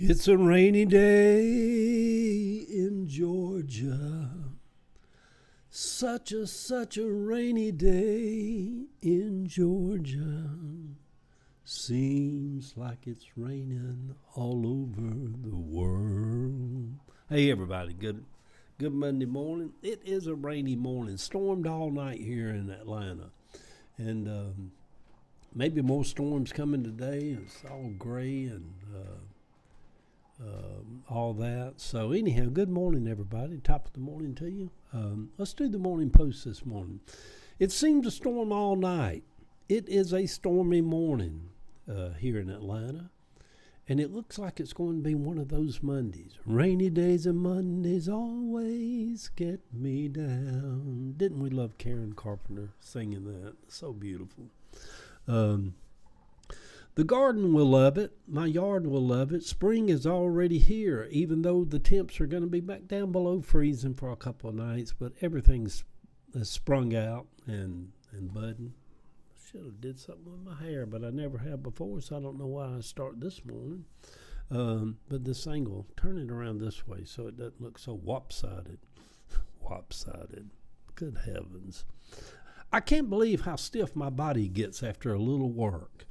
It's a rainy day in Georgia. Such a rainy day in Georgia. Seems like it's raining all over the world. Hey everybody, good Monday morning. It is a rainy morning. Stormed all night here in Atlanta. And maybe more storms coming today. It's all gray and all that. So anyhow, good morning, everybody. Top of the morning to you. Let's do the morning post this morning. It seemed to storm all night. It is a stormy morning here in Atlanta, and it looks like it's going to be one of those Mondays. Rainy days and Mondays always get me down. Didn't we love Karen Carpenter singing that? So beautiful. The garden will love it. My yard will love it. Spring is already here, even though the temps are going to be back down below freezing for a couple of nights. But everything's sprung out and budding. Should have did something with my hair, but I never have before, so I don't know why I start this morning. But this angle, turn it around this way so it doesn't look so lopsided. Lopsided. Good heavens. I can't believe how stiff my body gets after a little work.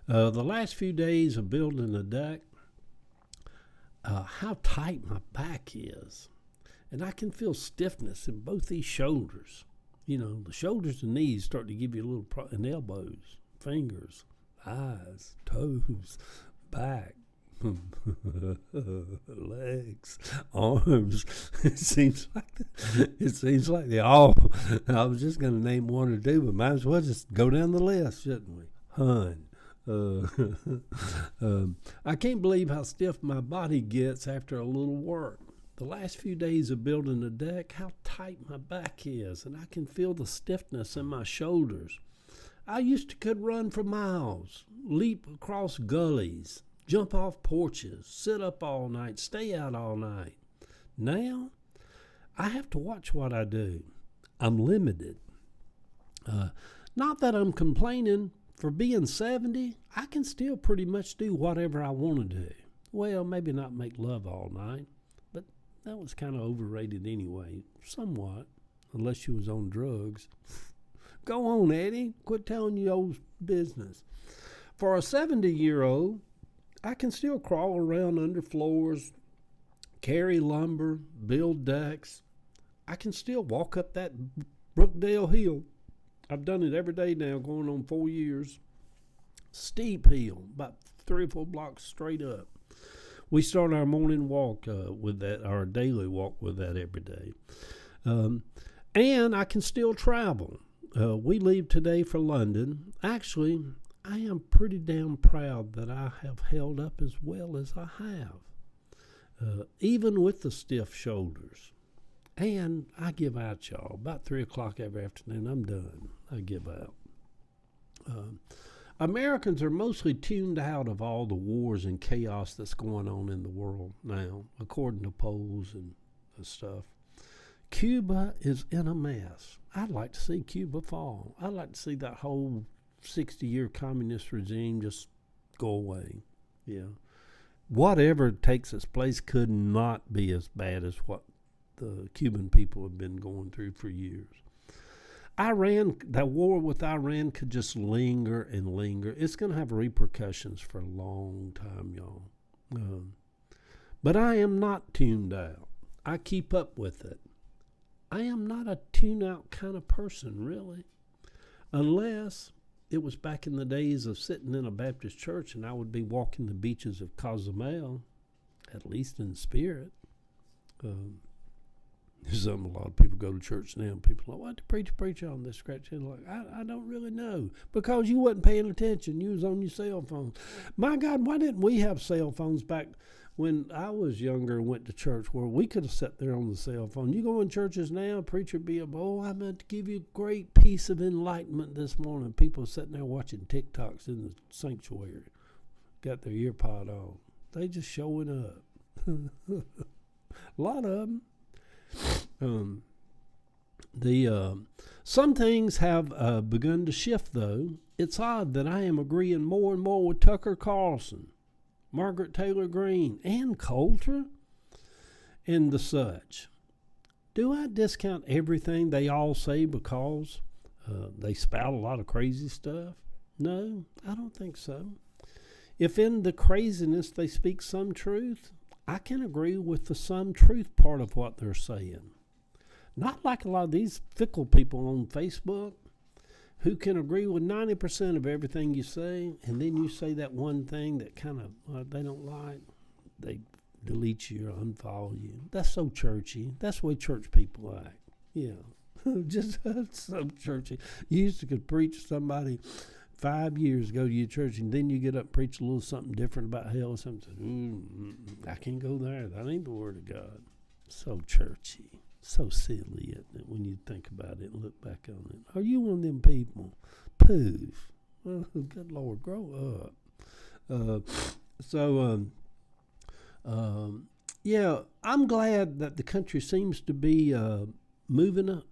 The last few days of building a deck, how tight my back is. And I can feel stiffness in both these shoulders. You know, the shoulders and knees start to give you a little, and elbows, fingers, eyes, toes, back, legs, arms. It seems like they all, I was just going to name one or two, but might as well just go down the list, shouldn't we? I can't believe how stiff my body gets after a little work. The last few days of building a deck, how tight my back is, and I can feel the stiffness in my shoulders. I could run for miles, leap across gullies, jump off porches, sit up all night, stay out all night. Now, I have to watch what I do. I'm limited. Not that I'm complaining. For being 70, I can still pretty much do whatever I want to do. Well, maybe not make love all night, but that was kind of overrated anyway, somewhat, unless you was on drugs. Go on, Eddie. Quit telling your old business. For a 70-year-old, I can still crawl around under floors, carry lumber, build decks. I can still walk up that Brookdale Hill. I've done it every day now, going on 4 years. Steep hill, about 3 or 4 blocks straight up. We start our morning walk with that, our daily walk with that every day. And I can still travel. We leave today for London. Actually, I am pretty damn proud that I have held up as well as I have, even with the stiff shoulders. And I give out, y'all. About 3 o'clock every afternoon, I'm done. I give out. Americans are mostly tuned out of all the wars and chaos that's going on in the world now, according to polls and stuff. Cuba is in a mess. I'd like to see Cuba fall. I'd like to see that whole 60-year communist regime just go away. Yeah. Whatever takes its place could not be as bad as what the Cuban people have been going through for years. That war with Iran could just linger and linger. It's going to have repercussions for a long time, y'all. But I am not tuned out. I keep up with it. I am not a tune-out kind of person, really. Unless it was back in the days of sitting in a Baptist church and I would be walking the beaches of Cozumel, at least in spirit. A lot of people go to church now and people are like, what did the preach on this? Scratch head like, I don't really know. Because you wasn't paying attention. You was on your cell phone. My God, why didn't we have cell phones back when I was younger and went to church where we could have sat there on the cell phone? You go in churches now, preacher be up, I meant to give you a great piece of enlightenment this morning. People sitting there watching TikToks in the sanctuary. Got their ear pod on. They just showing up. A lot of them. Some things have begun to shift, though. It's odd that I am agreeing more and more with Tucker Carlson. Margaret Taylor Greene, Ann Coulter, and the such. Do I discount everything they all say because they spout a lot of crazy stuff? No, I don't think so. If in the craziness they speak some truth, I can agree with the some truth part of what they're saying. Not like a lot of these fickle people on Facebook who can agree with 90% of everything you say, and then you say that one thing that kind of they don't like, they delete you or unfollow you. That's so churchy. That's the way church people act. Yeah. Just so churchy. You used to could preach somebody 5 years ago to your church, and then you get up and preach a little something different about hell or something. I can't go there. That ain't the word of God. So churchy. So silly, isn't it, when you think about it and look back on it? Are you one of them people? Poof. Oh, good Lord, grow up. Yeah, I'm glad that the country seems to be moving.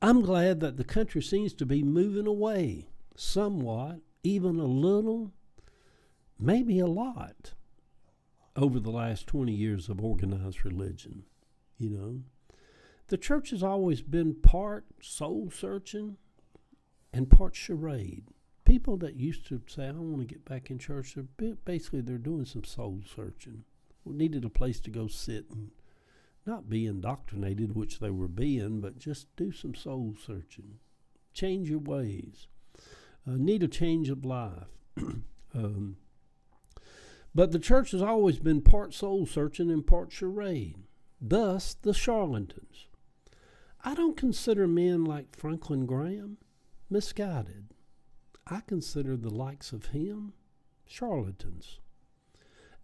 I'm glad that the country seems to be moving away somewhat, even a little, maybe a lot, over the last 20 years of organized religion, you know. The church has always been part soul searching and part charade. People that used to say, I want to get back in church, they're doing some soul searching. We needed a place to go sit and not be indoctrinated, which they were being, but just do some soul searching. Change your ways. Need a change of life. But the church has always been part soul searching and part charade. Thus, the charlatans. I don't consider men like Franklin Graham misguided. I consider the likes of him charlatans.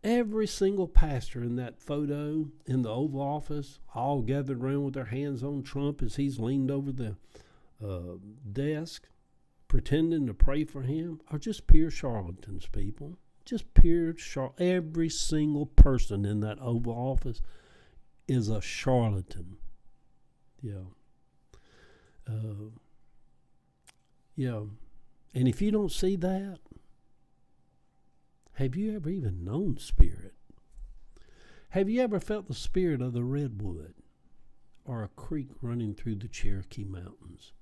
Every single pastor in that photo in the Oval Office, all gathered around with their hands on Trump as he's leaned over the desk, pretending to pray for him, are just pure charlatans, people. Just pure every single person in that Oval Office is a charlatan. Yeah. Yeah. And if you don't see that, have you ever even known spirit? Have you ever felt the spirit of the redwood or a creek running through the Cherokee Mountains?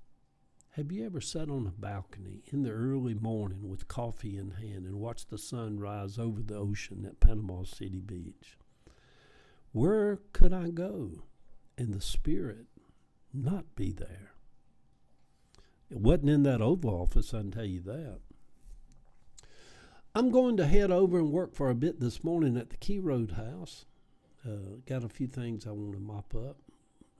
Have you ever sat on a balcony in the early morning with coffee in hand and watched the sun rise over the ocean at Panama City Beach? Where could I go and the spirit not be there? It wasn't in that Oval Office, I can tell you that. I'm going to head over and work for a bit this morning at the Key Road House. Got a few things I want to mop up.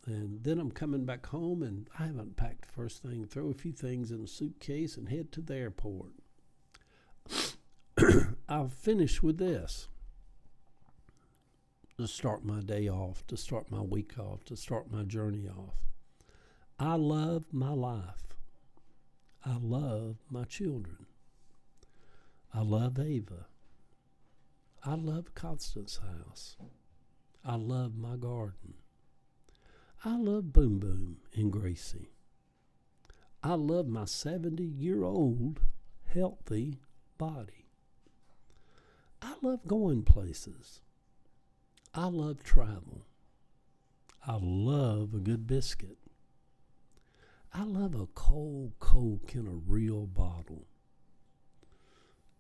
And then I'm coming back home, and I haven't packed the first thing. Throw a few things in a suitcase and head to the airport. I'll finish with this. To start my day off, to start my week off, to start my journey off. I love my life. I love my children. I love Ava. I love Constance's house. I love my garden. I love Boom Boom and Gracie. I love my 70-year-old healthy body. I love going places. I love travel. I love a good biscuit. I love a cold Coke in a real bottle.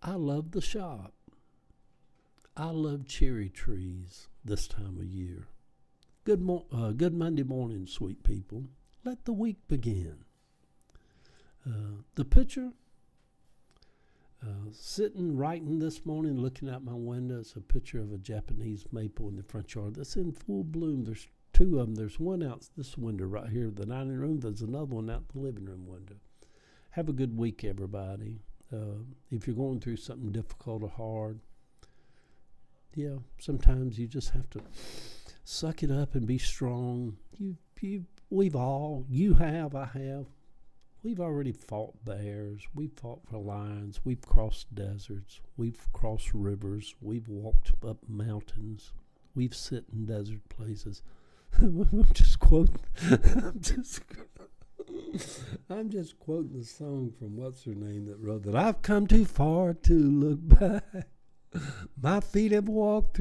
I love the shop. I love cherry trees this time of year. Good Monday morning, sweet people. Let the week begin. The picture, sitting, writing this morning, looking out my window, it's a picture of a Japanese maple in the front yard that's in full bloom. There's two of them. There's one out this window right here, the dining room. There's another one out the living room window. Have a good week, everybody. If you're going through something difficult or hard, yeah, sometimes you just have to suck it up and be strong. We've all, you have, I have. We've already fought bears. We've fought for lions. We've crossed deserts. We've crossed rivers. We've walked up mountains. We've sit in desert places. I'm just quoting. I'm just quoting the song from what's her name that wrote that. I've come too far to look back. My feet have walked